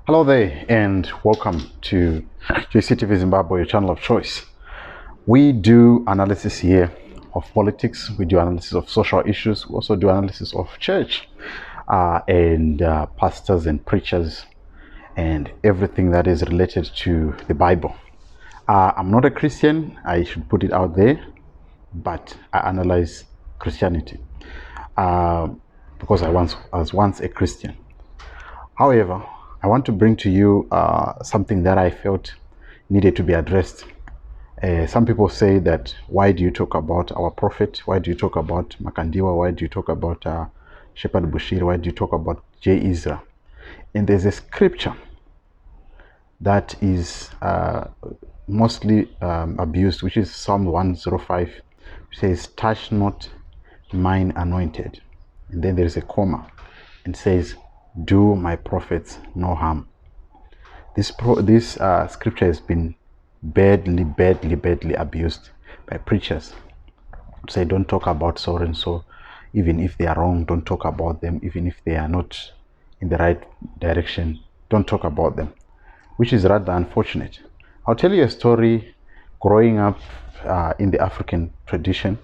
Hello there and welcome to JCTV Zimbabwe, your channel of choice. We do analysis here of politics, we do analysis of social issues, we also do analysis of church and pastors and preachers and everything that is related to the Bible. I'm not a Christian, I should put it out there, but I analyze Christianity because I was once a Christian. However, I want to bring to you something that I felt needed to be addressed. Some people say that, why do you talk about our prophet? Why do you talk about Makandiwa? Why do you talk about Shepherd Bushiri? Why do you talk about J. Israel? And there's a scripture that is mostly abused, which is Psalm 105, which says, touch not mine anointed. And then there's a comma and says, do my prophets no harm. This scripture has been badly abused by preachers. Say, don't talk about so and so, even if they are wrong, don't talk about them. Even if they are not in the right direction, don't talk about them, which is rather unfortunate. I'll tell you a story. Growing up in the African tradition,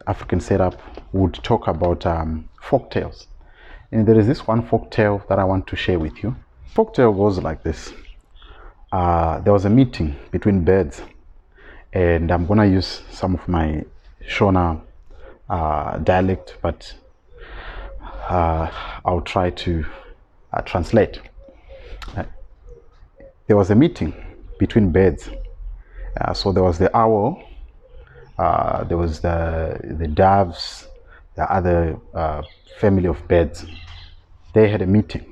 African setup, would talk about folk tales. And there is this one folk tale that I want to share with you. Folk tale goes like this. There was a meeting between birds, and I'm gonna use some of my Shona dialect, but I'll try to translate. There was a meeting between birds. So there was the owl, there was the doves, the other family of birds. They had a meeting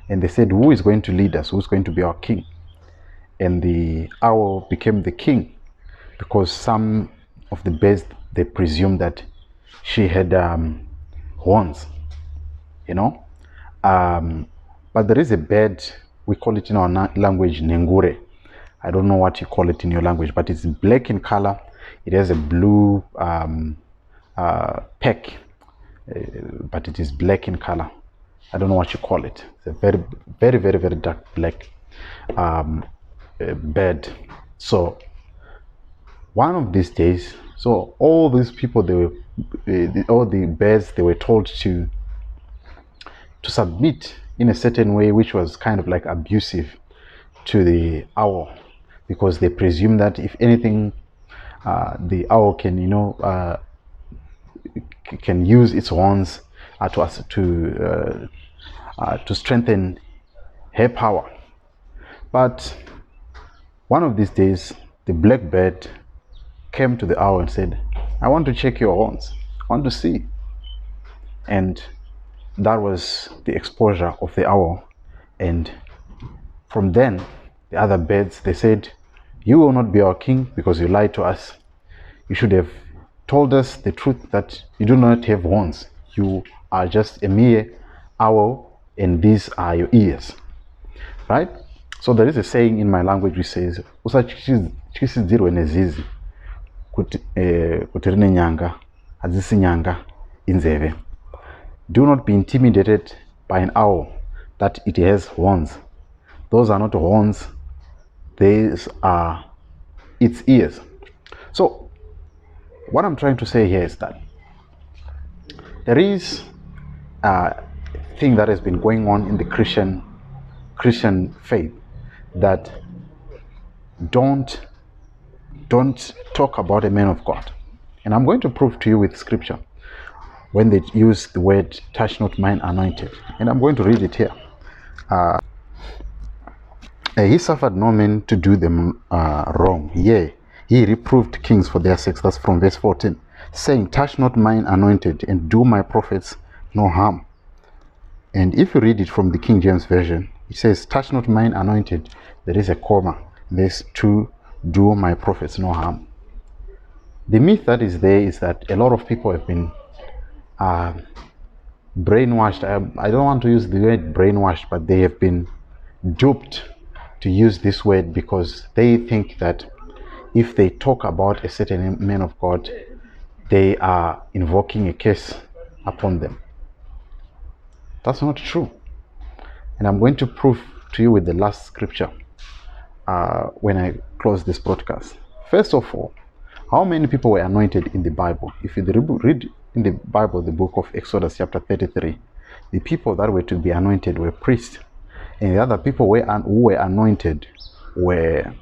and they said, who is going to lead us? Who's going to be our king? And the owl became the king because some of the birds, they presumed that she had horns, you know. But there is a bird, we call it in our language nengure. I don't know what you call it in your language, but it's black in color. It has a blue peck, but it is black in color. I don't know what you call it. It's a very dark black bird. So one of these days, so all these people, they were all the birds, they were told to submit in a certain way, which was kind of like abusive to the owl, because they presume that if anything, the owl can, you know, can use its horns to strengthen her power. But one of these days, the blackbird came to the owl and said, I want to check your horns. I want to see. And that was the exposure of the owl. And from then, the other birds, they said, you will not be our king because you lied to us. You should have told us the truth that you do not have horns. You are just a mere owl and these are your ears. Right? So there is a saying in my language which says, do not be intimidated by an owl that it has horns. Those are not horns, these are its ears. So what I'm trying to say here is that there is a thing that has been going on in the Christian faith, that don't talk about a man of God. And I'm going to prove to you with scripture when they use the word touch not mine anointed. And I'm going to read it here. He suffered no man to do them wrong. Yea, he reproved kings for their sakes. That's from verse 14. Saying, touch not mine anointed, and do my prophets no harm. And if you read it from the King James Version, it says, touch not mine anointed. There is a comma. There's to do my prophets no harm. The myth that is there is that a lot of people have been brainwashed. I don't want to use the word brainwashed, but they have been duped to use this word because they think that if they talk about a certain man of God, they are invoking a curse upon them. That's not true. And I'm going to prove to you with the last scripture when I close this broadcast. First of all, how many people were anointed in the Bible? If you read in the Bible, the book of Exodus chapter 33, the people that were to be anointed were priests, and the other people who were anointed were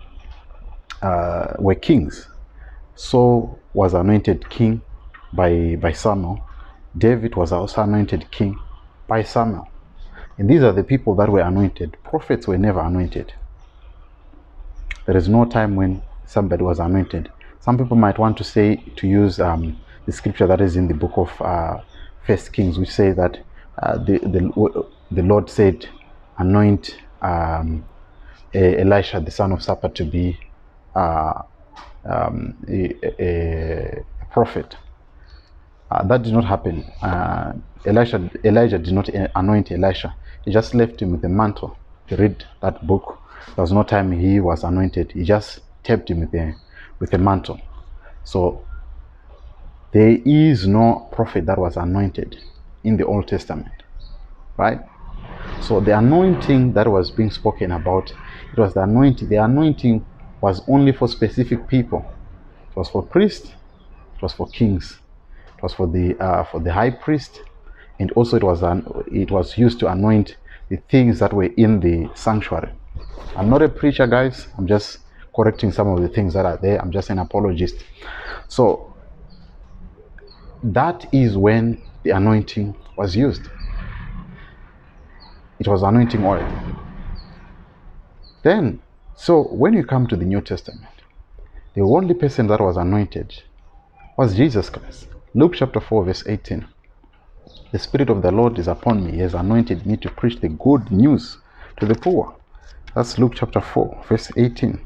kings. Saul was anointed king by Samuel. David was also anointed king by Samuel. And these are the people that were anointed. Prophets were never anointed. There is no time when somebody was anointed. Some people might want to say, to use the scripture that is in the book of First Kings, which say that the Lord said, anoint Elisha, the son of Saphat, to be a prophet. That did not happen. Elijah did not anoint Elisha. He just left him with a mantle. If you read that book, there was no time he was anointed. He just tapped him with a mantle. So there is no prophet that was anointed in the Old Testament, right? So the anointing that was being spoken about, it was the anointing. The anointing was only for specific people. It was for priests. It was for kings. It was for the high priest, and also it was used to anoint the things that were in the sanctuary. I'm not a preacher, guys. I'm just correcting some of the things that are there. I'm just an apologist. So that is when the anointing was used. It was anointing oil. Then, so when you come to the New Testament, the only person that was anointed was Jesus Christ. Luke chapter 4 verse 18. The Spirit of the Lord is upon me. He has anointed me to preach the good news to the poor. That's Luke chapter 4 verse 18.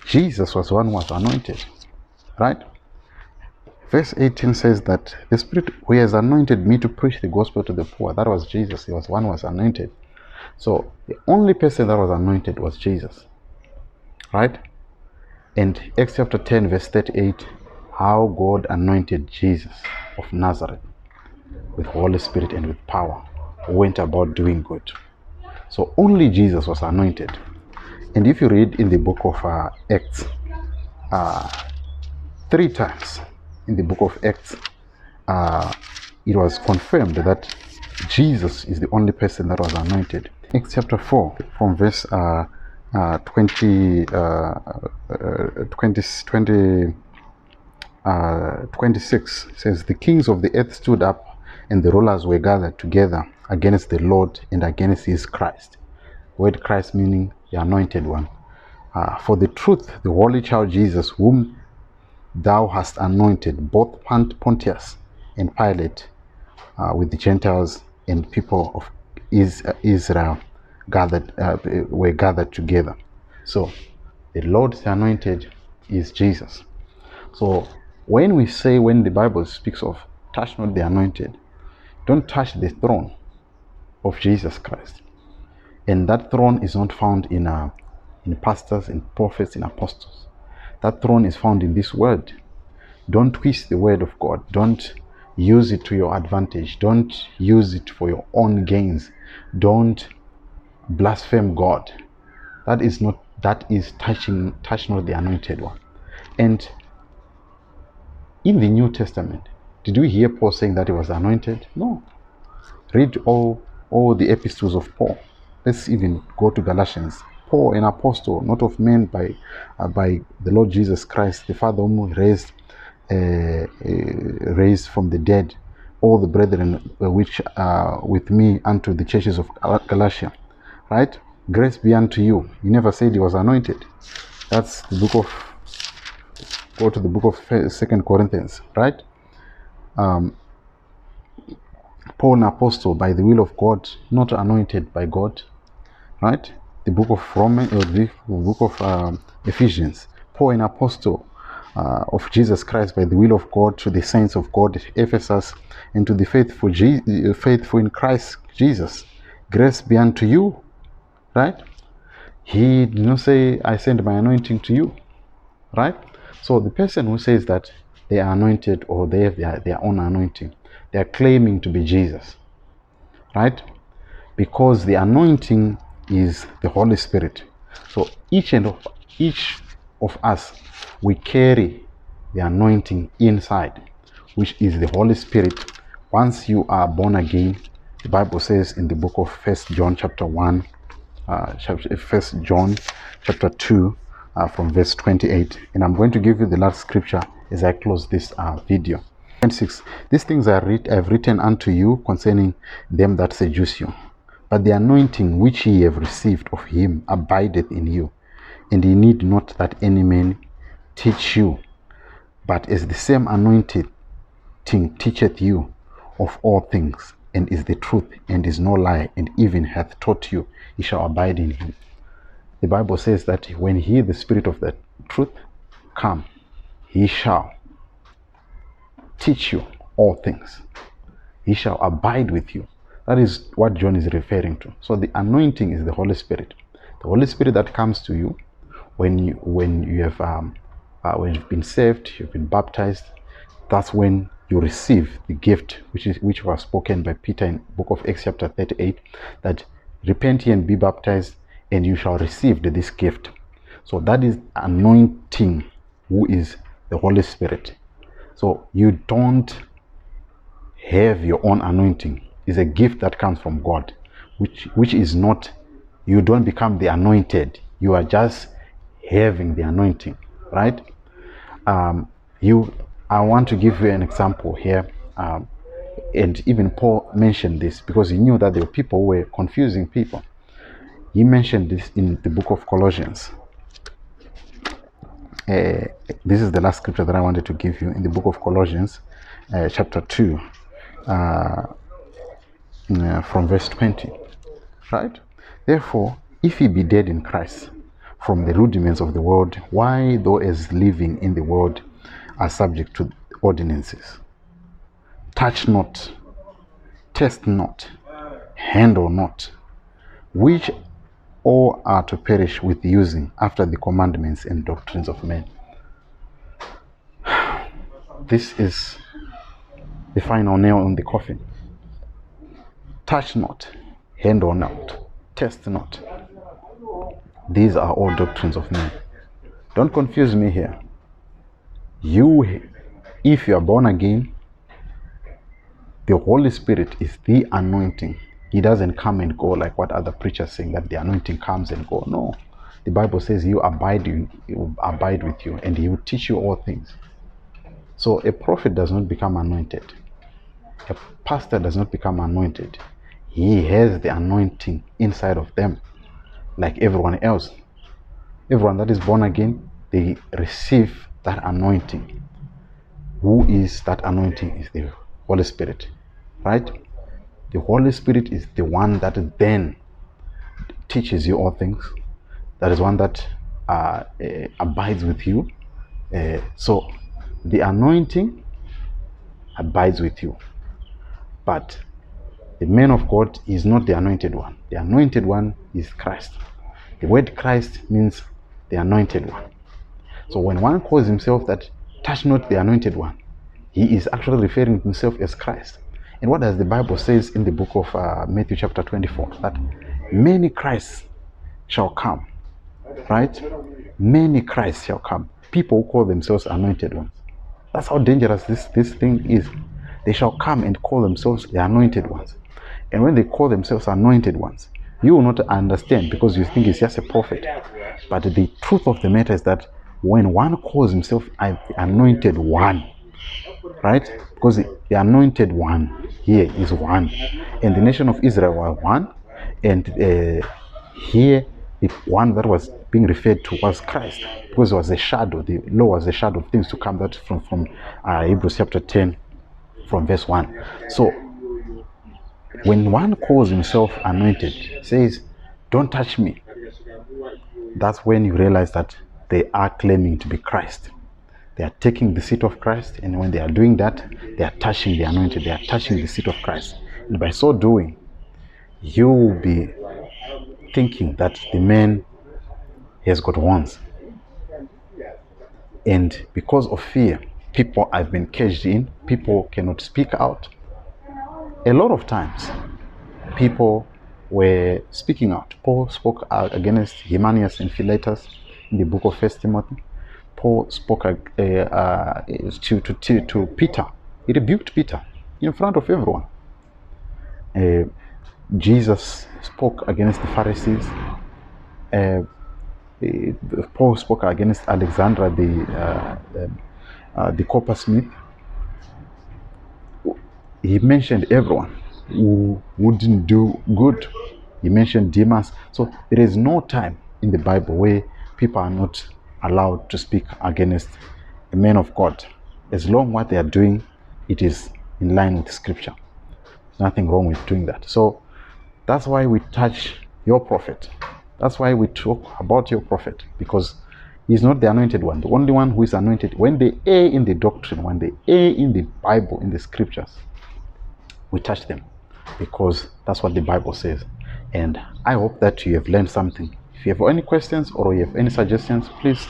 Jesus was one who was anointed, right? Verse 18 says that the Spirit who has anointed me to preach the gospel to the poor. That was Jesus. He was one who was anointed. So the only person that was anointed was Jesus, right? And Acts chapter 10 verse 38, how God anointed Jesus of Nazareth with Holy Spirit and with power, who went about doing good. So only Jesus was anointed. And if you read in the book of Acts, 3 times in the book of Acts, it was confirmed that Jesus is the only person that was anointed. Acts chapter 4 from verse 26 says, the kings of the earth stood up and the rulers were gathered together against the Lord and against his Christ. The word Christ meaning the anointed one. For the truth, the holy child Jesus, whom thou hast anointed, both Pontius and Pilate, with the Gentiles and people of Israel were gathered together. So the Lord's anointed is Jesus. So when the Bible speaks of touch not the anointed, don't touch the throne of Jesus Christ. And that throne is not found in pastors, in prophets, in apostles. That throne is found in this word. Don't twist the word of God. Don't use it to your advantage. Don't use it for your own gains. Don't blaspheme God. That is touch not the anointed one. And in the New Testament, did we hear Paul saying that he was anointed? No. Read all the epistles of Paul. Let's even go to Galatians. Paul, an apostle, not of men, by the Lord Jesus Christ, the Father whom raised from the dead, all the brethren which are with me unto the churches of Galatia. Right? Grace be unto you. He never said he was anointed. That's the book of, go to the book of 2 Corinthians, right? Paul, an apostle by the will of God, not anointed by God, right? The book of Romans, or the book of Ephesians. Paul, an apostle of Jesus Christ by the will of God, to the saints of God at Ephesus, and to the faithful in Christ Jesus. Grace be unto you, right? He did not say, I send my anointing to you, right? So the person who says that they are anointed, or they have their own anointing, they are claiming to be Jesus, right? Because the anointing is the Holy Spirit. So each of us, we carry the anointing inside, which is the Holy Spirit. Once you are born again, the Bible says in the book of First John chapter 1, First John chapter 2, from verse 28, and I'm going to give you the last scripture as I close this video. 26. These things I've written unto you concerning them that seduce you, but the anointing which ye have received of him abideth in you, and ye need not that any man teach you, but as the same anointed teacheth you of all things, and is the truth, and is no lie, and even hath taught you, ye shall abide in him. The Bible says that when he, the Spirit of the truth, come, he shall teach you all things. He shall abide with you. That is what John is referring to. So the anointing is the Holy Spirit. The Holy Spirit that comes to you when you have when you've been saved, you've been baptized. That's when you receive the gift which was spoken by Peter in the book of Acts chapter 38, that repent ye and be baptized, and you shall receive this gift. So that is anointing, who is the Holy Spirit. So you don't have your own anointing. It's a gift that comes from God, which is not, you don't become the anointed. You are just having the anointing, right? I want to give you an example here, and even Paul mentioned this because he knew that there were people who were confusing people. He mentioned this in the book of Colossians. This is the last scripture that I wanted to give you in the book of Colossians, chapter 2, from verse 20, right? Therefore, if ye be dead in Christ from the rudiments of the world, why, though as living in the world, are subject to ordinances? Touch not, test not, handle not, which all are to perish with using after the commandments and doctrines of men. This is the final nail on the coffin. Touch not, handle not, test not. These are all doctrines of men. Don't confuse me here. If you are born again, the Holy Spirit is the anointing. He doesn't come and go like what other preachers saying that the anointing comes and go. No. The Bible says he will abide with you, and he will teach you all things. So a prophet does not become anointed. A pastor does not become anointed. He has the anointing inside of them, like everyone else. Everyone that is born again, they receive that anointing. Who is that anointing? Is the Holy Spirit, right? The Holy Spirit is the one that then teaches you all things. That is one that abides with you. So the anointing abides with you. But the man of God is not the anointed one. The anointed one is Christ. The word Christ means the anointed one. So when one calls himself that, touch not the anointed one, he is actually referring to himself as Christ. And what does the Bible says in the book of Matthew chapter 24? That many Christs shall come, right? Many Christs shall come. People who call themselves anointed ones. That's how dangerous this thing is. They shall come and call themselves the anointed ones. And when they call themselves anointed ones, you will not understand because you think it's just a prophet. But the truth of the matter is that when one calls himself the anointed one, right? Because the anointed one here is one. And the nation of Israel was one. And here, the one that was being referred to was Christ. Because it was a shadow. The law was a shadow of things to come. That from Hebrews chapter 10, from verse 1. So, when one calls himself anointed, says, don't touch me, that's when you realize that they are claiming to be Christ. They are taking the seat of Christ, and when they are doing that, they are touching the anointed, they are touching the seat of Christ. And by so doing, you will be thinking that the man has got horns. And because of fear, people have been caged in, people cannot speak out. A lot of times, people were speaking out. Paul spoke out against Hymenaeus and Philetus in the book of First Timothy. Paul spoke to Peter. He rebuked Peter in front of everyone. Jesus spoke against the Pharisees. Paul spoke against Alexandra, the coppersmith. He mentioned everyone who wouldn't do good. He mentioned Demas. So there is no time in the Bible where people are not allowed to speak against a man of God, as long as what they are doing, it is in line with Scripture. There's nothing wrong with doing that. So that's why we touch your prophet. That's why we talk about your prophet, because he's not the anointed one, the only one who is anointed. When they err in the doctrine, when they err in the Bible, in the Scriptures, we touch them, because that's what the Bible says. And I hope that you have learned something. If you have any questions or you have any suggestions, please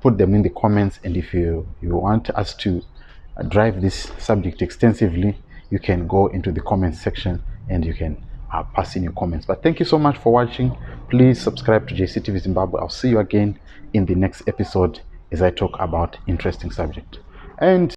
put them in the comments. And if you want us to drive this subject extensively, you can go into the comments section and you can pass in your comments. But thank you so much for watching. Please subscribe to JCTV Zimbabwe. I'll see you again in the next episode as I talk about interesting subject. And